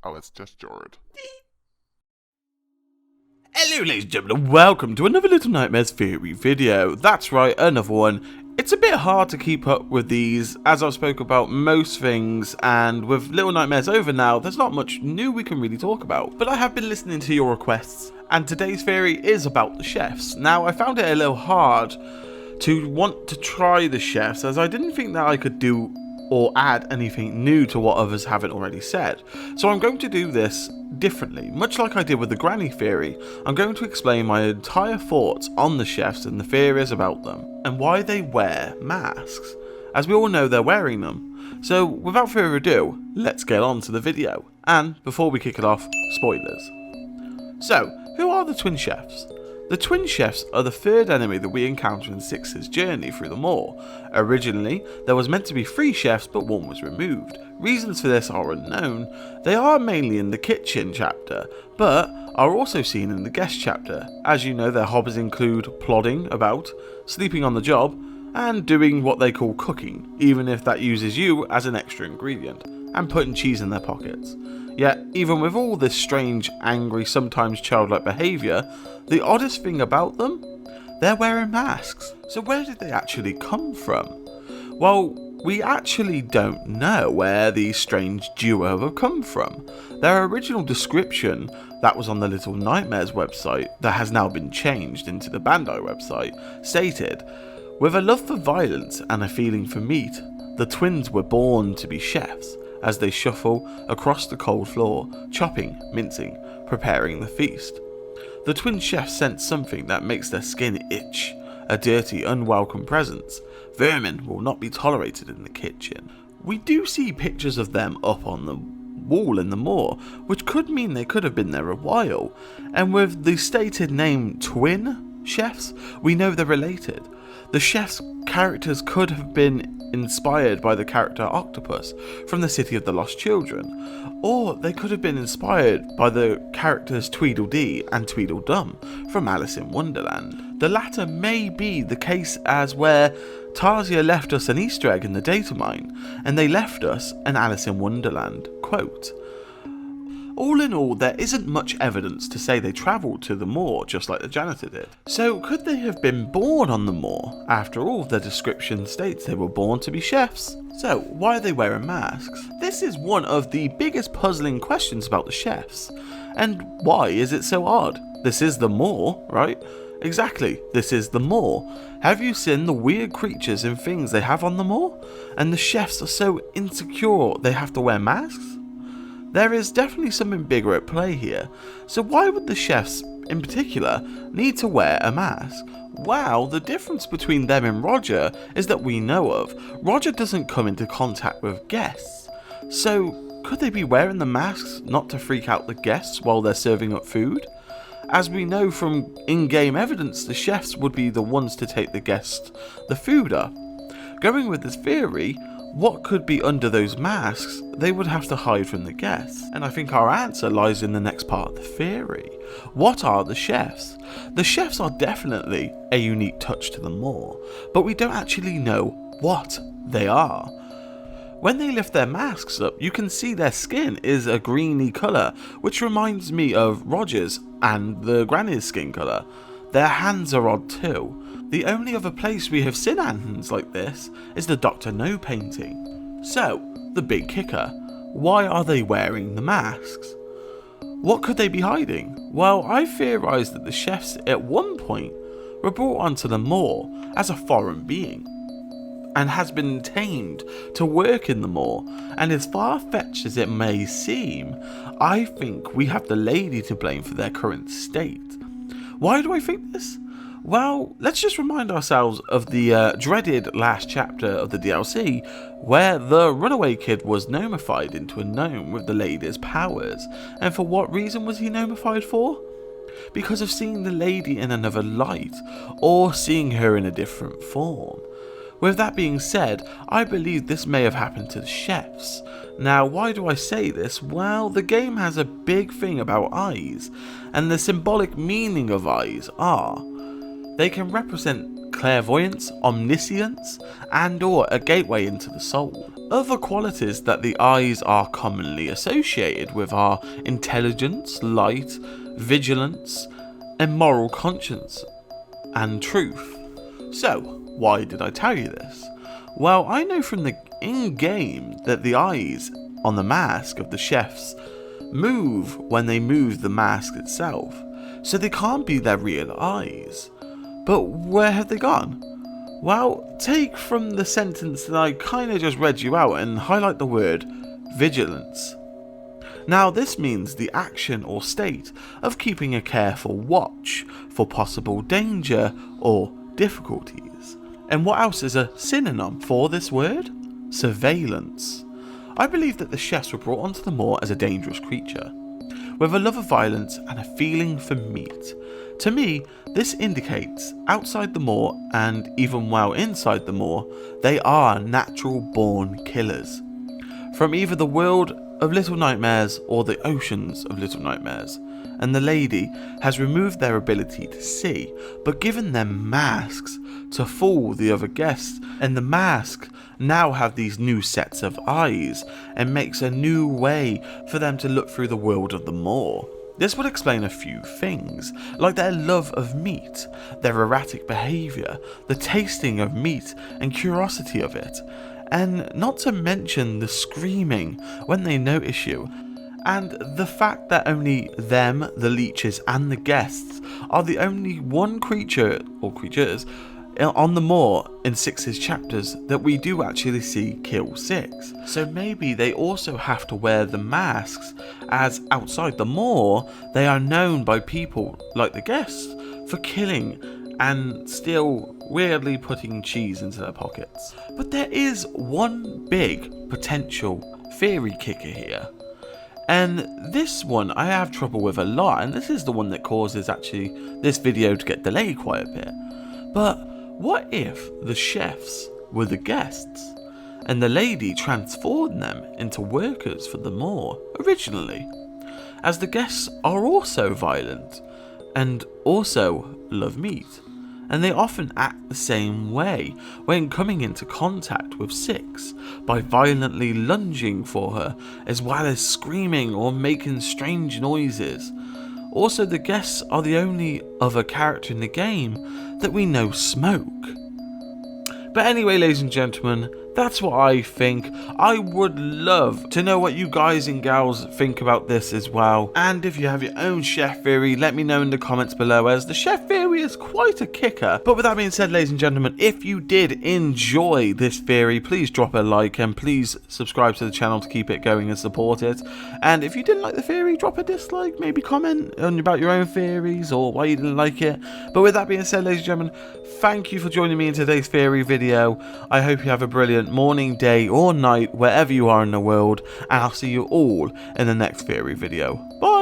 Oh, it's just Jord. Hello ladies and gentlemen, welcome to another Little Nightmares theory video. That's right, another one. It's a bit hard to keep up with these, as I've spoke about most things, and with Little Nightmares over now, there's not much new we can really talk about. But I have been listening to your requests, and today's theory is about the chefs. Now, I found it a little hard to want to try the chefs, as I didn't think that I could do or add anything new to what others haven't already said. So I'm going to do this differently. Much like I did with the granny theory, I'm going to explain my entire thoughts on the chefs and the theories about them, and why they wear masks. As we all know, they're wearing them. So without further ado, let's get on to the video. And before we kick it off, spoilers. So, who are the twin chefs? The twin chefs are the third enemy that we encounter in Six's journey through the moor. Originally, there was meant to be 3 chefs, but 1 was removed. Reasons for this are unknown. They are mainly in the kitchen chapter, but are also seen in the guest chapter. As you know, their hobbies include plodding about, sleeping on the job, and doing what they call cooking, even if that uses you as an extra ingredient, and putting cheese in their pockets. Yet, even with all this strange, angry, sometimes childlike behaviour, the oddest thing about them? They're wearing masks. So where did they actually come from? Well, we actually don't know where these strange duo have come from. Their original description, that was on the Little Nightmares website, that has now been changed into the Bandai website, stated, "With a love for violence and a feeling for meat, the twins were born to be chefs, as they shuffle across the cold floor, chopping, mincing, preparing the feast. The twin chefs sense something that makes their skin itch, a dirty, unwelcome presence. Vermin will not be tolerated in the kitchen." We do see pictures of them up on the wall in the moor, which could mean they could have been there a while, and with the stated name twin chefs, we know they're related. The chefs' characters could have been inspired by the character Octopus from the City of the Lost Children, or they could have been inspired by the characters Tweedledee and Tweedledum from Alice in Wonderland. The latter may be the case, as where Tarzia left us an Easter egg in the data mine, and they left us an Alice in Wonderland quote. All in all, there isn't much evidence to say they travelled to the moor just like the janitor did. So could they have been born on the moor? After all, their description states they were born to be chefs. So why are they wearing masks? This is one of the biggest puzzling questions about the chefs. And why is it so odd? This is the moor, right? Exactly, this is the moor. Have you seen the weird creatures and things they have on the moor? And the chefs are so insecure they have to wear masks? There is definitely something bigger at play here. So why would the chefs, in particular, need to wear a mask? Well, the difference between them and Roger is that we know of. Roger doesn't come into contact with guests. So could they be wearing the masks not to freak out the guests while they're serving up food? As we know from in-game evidence, the chefs would be the ones to take the guests the food up. Going with this theory, what could be under those masks they would have to hide from the guests? And I think our answer lies in the next part of the theory. What are the chefs? The chefs are definitely a unique touch to the moor, but we don't actually know what they are. When they lift their masks up, you can see their skin is a greeny colour, which reminds me of Roger's and the granny's skin colour. Their hands are odd too. The only other place we have seen hands like this is the Dr. No painting. So, the big kicker, why are they wearing the masks? What could they be hiding? Well, I theorise that the chefs at one point were brought onto the moor as a foreign being, and has been tamed to work in the moor, and as far-fetched as it may seem, I think we have the lady to blame for their current state. Why do I think this? Well, let's just remind ourselves of the dreaded last chapter of the DLC, where the runaway kid was gnomified into a gnome with the lady's powers. And for what reason was he gnomified for? Because of seeing the lady in another light, or seeing her in a different form. With that being said, I believe this may have happened to the chefs. Now, why do I say this? Well, the game has a big thing about eyes, and the symbolic meaning of eyes are they can represent clairvoyance, omniscience, and or a gateway into the soul. Other qualities that the eyes are commonly associated with are intelligence, light, vigilance, and moral conscience, and truth. So, why did I tell you this? Well, I know from the in-game that the eyes on the mask of the CHEFS move when they move the mask itself, so they can't be their real eyes. But where have they gone? Well, take from the sentence that I kinda just read you out and highlight the word vigilance. Now this means the action or state of keeping a careful watch for possible danger or difficulties. And what else is a synonym for this word? Surveillance. I believe that the CHEFS were brought onto the moor as a dangerous creature, with a love of violence and a feeling for meat. To me, this indicates outside the moor, and even while inside the moor, they are natural born killers. From either the world of Little Nightmares or the oceans of Little Nightmares, and the lady has removed their ability to see, but given them masks to fool the other guests, and the masks now have these new sets of eyes and makes a new way for them to look through the world of the moor. This would explain a few things, like their love of meat, their erratic behaviour, the tasting of meat and curiosity of it, and not to mention the screaming when they notice you, and the fact that only them, the leeches and the guests are the only one creature or creatures on the moor in Six's chapters that we do actually see kill Six. So maybe they also have to wear the masks, as outside the moor they are known by people like the guests for killing and still weirdly putting cheese into their pockets. But there is one big potential theory kicker here, and this one I have trouble with a lot, and this is the one that causes actually this video to get delayed quite a bit. But what if the CHEFS were the guests and the lady transformed them into workers for the moor originally, as the guests are also violent and also love meat, and they often act the same way when coming into contact with Six by violently lunging for her as well as screaming or making strange noises. Also, the guests are the only other character in the game that we know smoke. But anyway, ladies and gentlemen, that's what I think. I would love to know what you guys and gals think about this as well. And if you have your own chef theory, let me know in the comments below, as the chef theory is quite a kicker. But with that being said, ladies and gentlemen, if you did enjoy this theory, please drop a like and please subscribe to the channel to keep it going and support it. And if you didn't like the theory, drop a dislike, maybe comment about your own theories or why you didn't like it. But with that being said, ladies and gentlemen, thank you for joining me in today's theory video. I hope you have a brilliant morning, day or night wherever you are in the world, and I'll see you all in the next theory video. Bye!